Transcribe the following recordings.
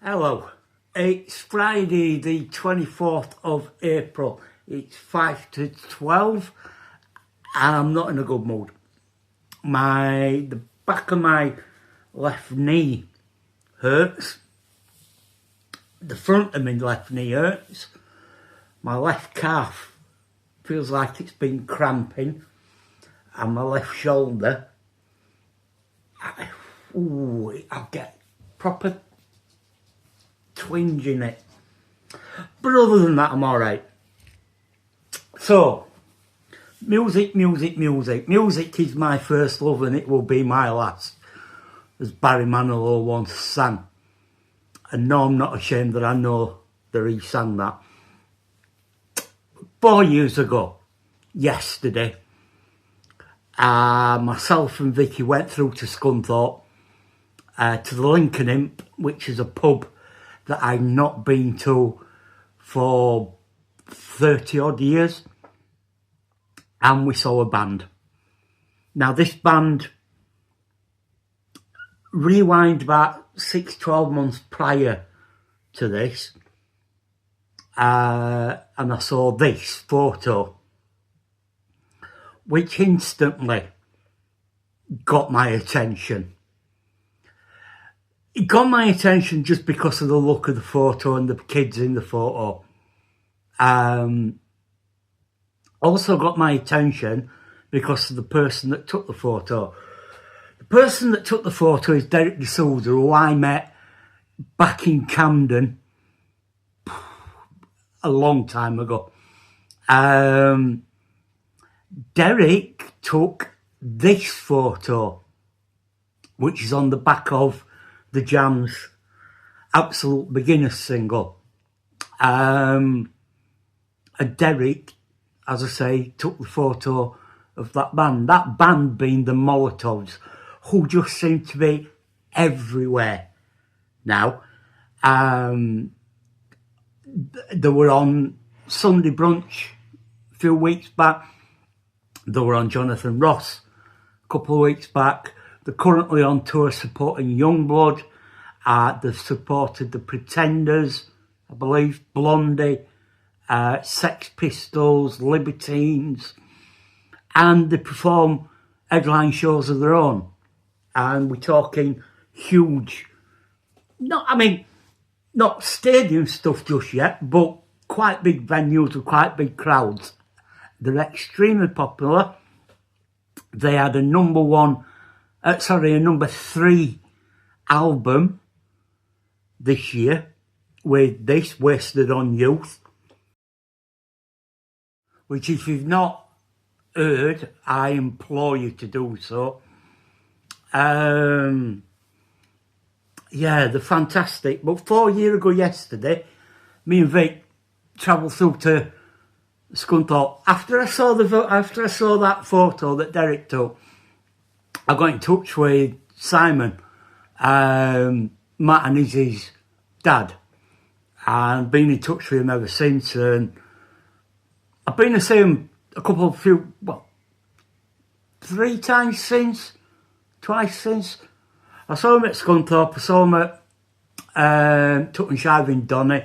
Hello, it's Friday the 24th of April. It's 5 to 12 and I'm not in a good mood. The back of my left knee hurts. The front of my left knee hurts. My left calf feels like it's been cramping. And my left shoulder, I'll get proper twinge in it. But other than that, I'm alright. So, music. Music is my first love and it will be my last, as Barry Manilow once sang. And no, I'm not ashamed that I know that he sang that. 4 years ago, yesterday, myself and Vicky went through to Scunthorpe, to the Lincoln Imp, which is a pub that I've not been to for 30 odd years, and we saw a band. Now this band, rewind about 6-12 months prior to this, and I saw this photo, which instantly got my attention. It got my attention just because of the look of the photo and the kids in the photo. Also got my attention because of the person that took the photo. The person that took the photo is Derek D'Souza, who I met back in Camden a long time ago. Derek took this photo, which is on the back of the Jam's Absolute Beginner single. And Derek, as I say, took the photo of that band being the Molotovs, who just seem to be everywhere now. They were on Sunday Brunch a few weeks back. They were on Jonathan Ross a couple of weeks back. They're currently on tour supporting Youngblood. They've supported the Pretenders, I believe, Blondie, Sex Pistols, Libertines, and they perform headline shows of their own. And we're talking huge, not stadium stuff just yet, but quite big venues with quite big crowds. They're extremely popular. They had a number 3 album this year with this, Wasted on Youth, which if you've not heard, I implore you to do so. Yeah, they're fantastic. But 4 years ago yesterday, me and Vic travelled through to Scunthorpe. After I saw that photo that Derek took, I got in touch with Simon, Matt and his dad, and been in touch with him ever since. And I've been to see him twice since. I saw him at Scunthorpe, I saw him at Tut and Shive in Donny.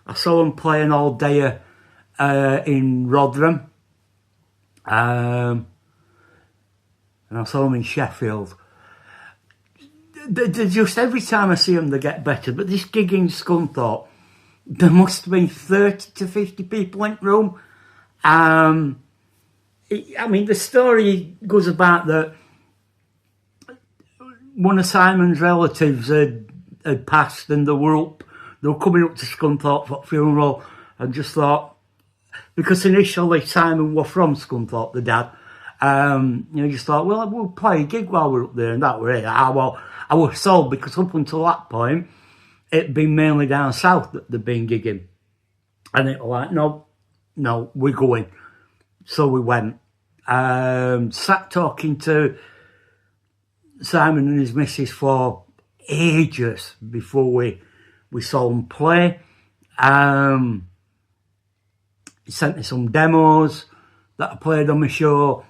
I saw him playing all day in Rotherham. And I saw them in Sheffield. They're just, every time I see them, they get better. But this gig in Scunthorpe, there must have been 30 to 50 people in the room. The story goes about that one of Simon's relatives had passed and they were coming up to Scunthorpe for a funeral, and just thought, because initially Simon was from Scunthorpe, the dad, just thought, well, we'll play a gig while we're up there, and that were it. I was sold, because up until that point, it'd been mainly down south that they'd been gigging. And it was like, no, we're going. So we went. Sat talking to Simon and his missus for ages before we saw them play. He sent me some demos that I played on my show.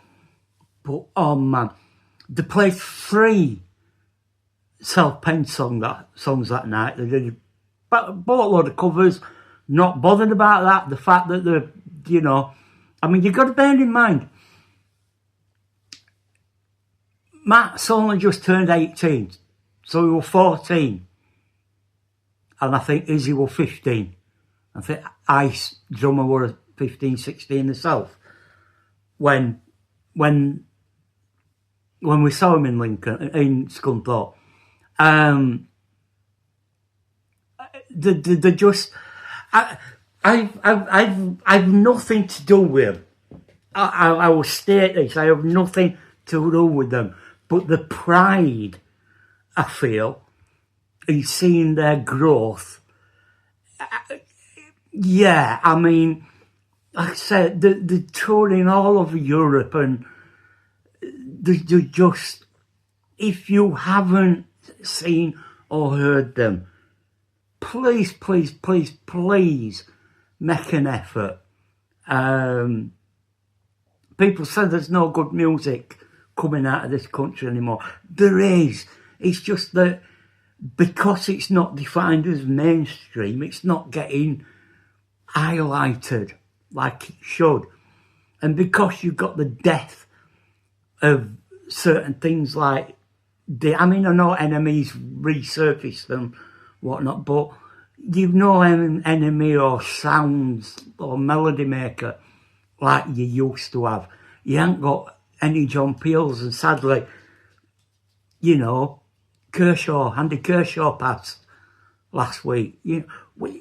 But, oh man, they played 3 self-penned songs that night. They did boatload of covers, not bothered about that. The fact that they're, you know, I mean, you've got to bear in mind, Matt's only just turned 18, so he was 14. And I think Izzy was 15. I think Ice drummer were 15, 16 himself. When we saw him in Lincoln, in Scunthorpe. They're just, I've nothing to do with them. I will state this, I have nothing to do with them. But the pride, I feel, in seeing their growth. Yeah, I mean, like I said, they're touring all over Europe, and they're just, if you haven't seen or heard them, please, please, please, please make an effort. People say there's no good music coming out of this country anymore. There is. It's just that because it's not defined as mainstream, it's not getting highlighted like it should. And because you've got the death of certain things like, I mean, I know Enemies resurfaced and whatnot, but you've no Enemy or Sounds or Melody Maker like you used to have. You ain't got any John Peels, and sadly, you know, Andy Kershaw passed last week. You know,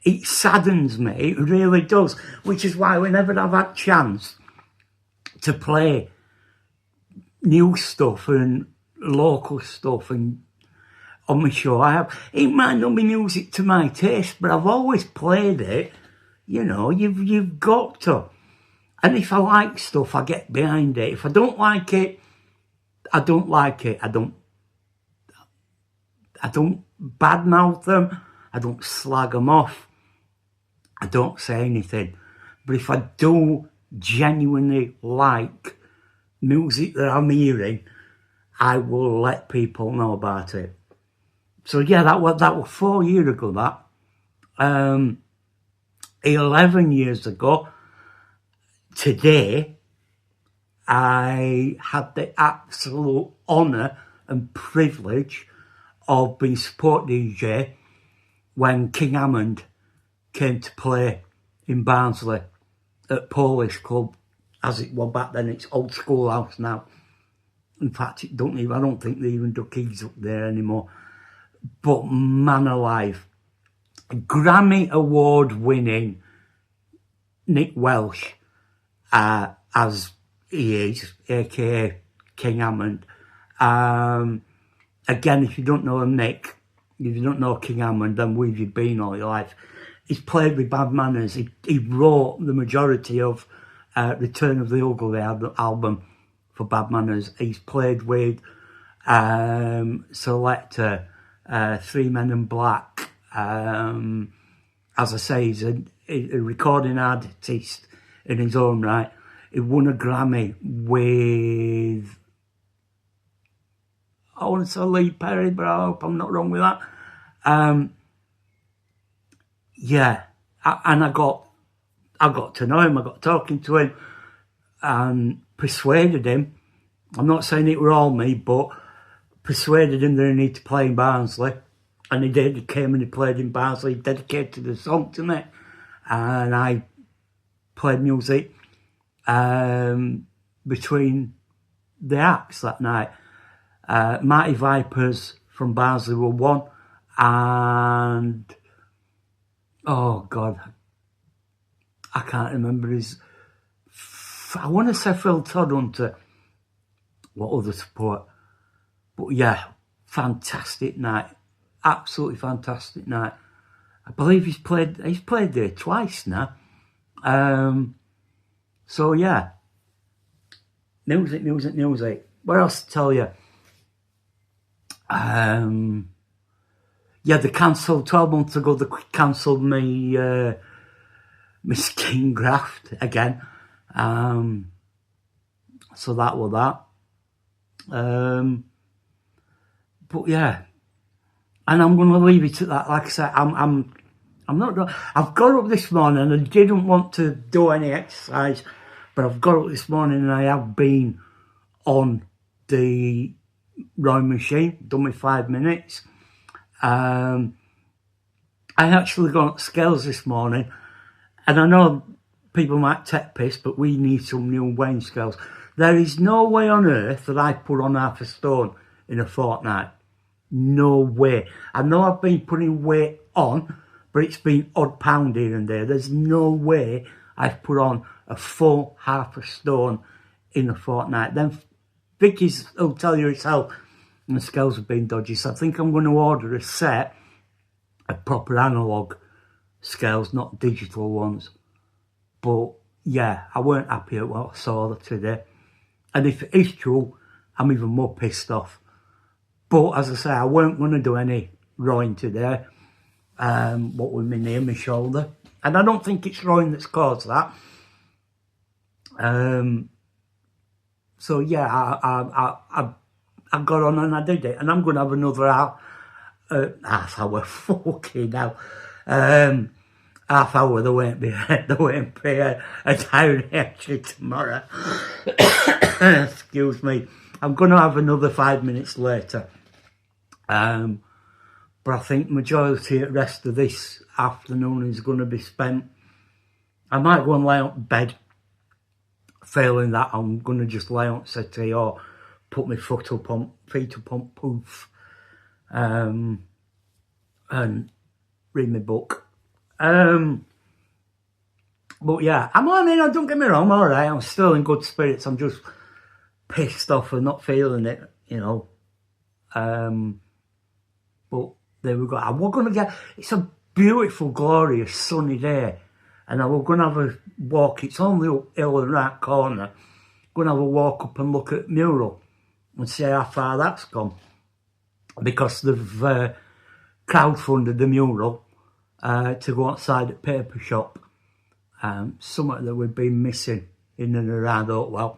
it saddens me, it really does, which is why whenever I've had chance to play new stuff and local stuff and on my show, it might not be music to my taste, but I've always played it. You know, you've got to. And if I like stuff, I get behind it. If I don't like it, I don't like it. I don't badmouth them. I don't slag them off. I don't say anything. But if I do genuinely like music that I'm hearing, I will let people know about it. So yeah, that was 4 years ago, that. 11 years ago, today, I had the absolute honour and privilege of being support DJ when King Hammond came to play in Barnsley at Polish Club, as it was back then. It's Old Schoolhouse now. In fact, I don't think they even do gigs up there anymore. But man alive, Grammy Award winning Nick Welsh, as he is, aka King Hammond. Again, if you don't know Nick, if you don't know King Hammond, then where have you been all your life? He's played with Bad Manners. He wrote the majority of Return of the Ugly album for Bad Manners. He's played with Selector, Three Men in Black. As I say, he's a recording artist in his own right. He won a Grammy with, I want to say Lee Perry, but I hope I'm not wrong with that. Yeah, and I got to know him. I got talking to him and persuaded him. I'm not saying it were all me, but persuaded him that he needed to play in Barnsley. And he did. He came and he played in Barnsley. He dedicated the song to me. And I played music between the acts that night. Mighty Vipers from Barnsley were one. And, oh God, I can't remember his... I want to say Phil Todhunter. What other support? But yeah, fantastic night. Absolutely fantastic night. I believe he's played there twice now. So yeah, music. What else to tell you? Yeah, they cancelled 12 months ago. They cancelled me Skin Graft again. So that was that. But yeah, And I'm going to leave it at that. Like I said, I'm not. I've got up this morning and I didn't want to do any exercise, but I've got up this morning and I have been on the rowing machine, done my 5 minutes. I actually got on scales this morning, and I know people might take piss, but we need some new weighing scales. There is no way on earth that I put on half a stone in a fortnight. No way. I know I've been putting weight on, but it's been odd pound here and there. There's no way I've put on a full half a stone in a fortnight. Then Vicky's will tell you herself, and the scales have been dodgy. So I think I'm going to order a set of proper analogue scales, not digital ones. But yeah, I weren't happy at what I saw today. And if it is true, I'm even more pissed off. But as I say, I weren't going to do any rowing today. What with my knee and my shoulder. And I don't think it's rowing that's caused that. So yeah, I got on and I did it. And I'm going to have another half hour, fucking hell. Half hour, there won't be a diary entry tomorrow. Excuse me. I'm going to have another 5 minutes later. But I think majority of the rest of this afternoon is going to be spent. I might go and lay on bed. Failing that, I'm going to just lay on settee or put my feet up on poof. And read my book. But yeah, don't get me wrong, I'm alright, I'm still in good spirits, I'm just pissed off and not feeling it, but there we go. We're going to get, it's a beautiful, glorious, sunny day, and we're going to have a walk. It's only uphill and right corner. Going to have a walk up and look at the mural and see how far that's gone, because they've crowdfunded the mural to go outside at Paper Shop. Something that we've been missing in and around Oakwell.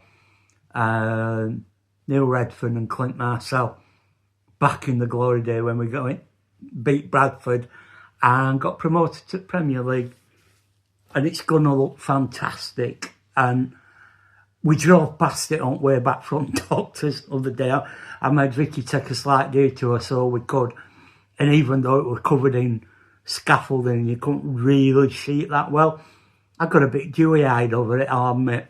Neil Redfern and Clint Marcel back in the glory day when we beat Bradford and got promoted to Premier League, and it's going to look fantastic. And we drove past it on the way back from Doctors the other day. I made Vicky take a slight detour so we could, and even though it was covered in scaffolding, you couldn't really see it that well. I got a bit dewy-eyed over it, I'll admit.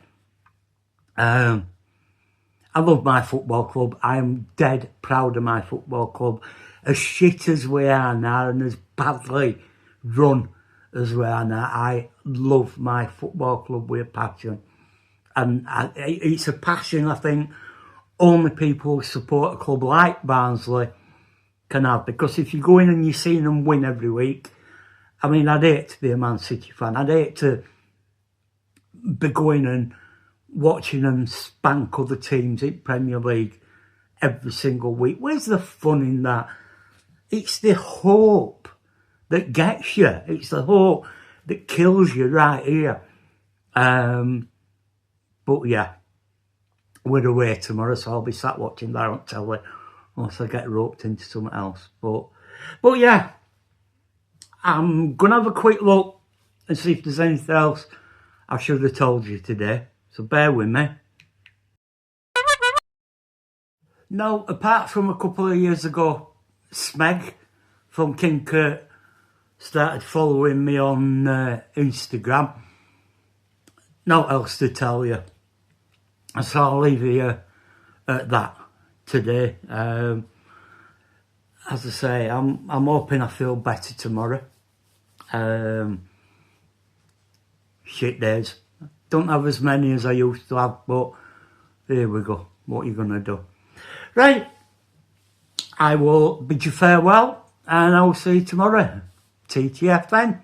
I love my football club. I am dead proud of my football club. As shit as we are now and as badly run as we are now, I love my football club with a passion. And it's a passion, I think, only people who support a club like Barnsley can have. Because if you go in and you're seeing them win every week, I'd hate to be a Man City fan. I'd hate to be going and watching them spank other teams in Premier League every single week. Where's the fun in that? It's the hope that gets you. It's the hope that kills you right here. But yeah, we're away tomorrow, so I'll be sat watching that on telly unless I get roped into something else. But yeah, I'm going to have a quick look and see if there's anything else I should have told you today. So bear with me. Now, apart from a couple of years ago, Smeg from King Kurt started following me on Instagram. No else to tell you. So I'll leave you at that today. As I say, I'm hoping I feel better tomorrow. Shit days. Don't have as many as I used to have, but here we go. What are you going to do? Right. I will bid you farewell, and I will see you tomorrow. TTFN.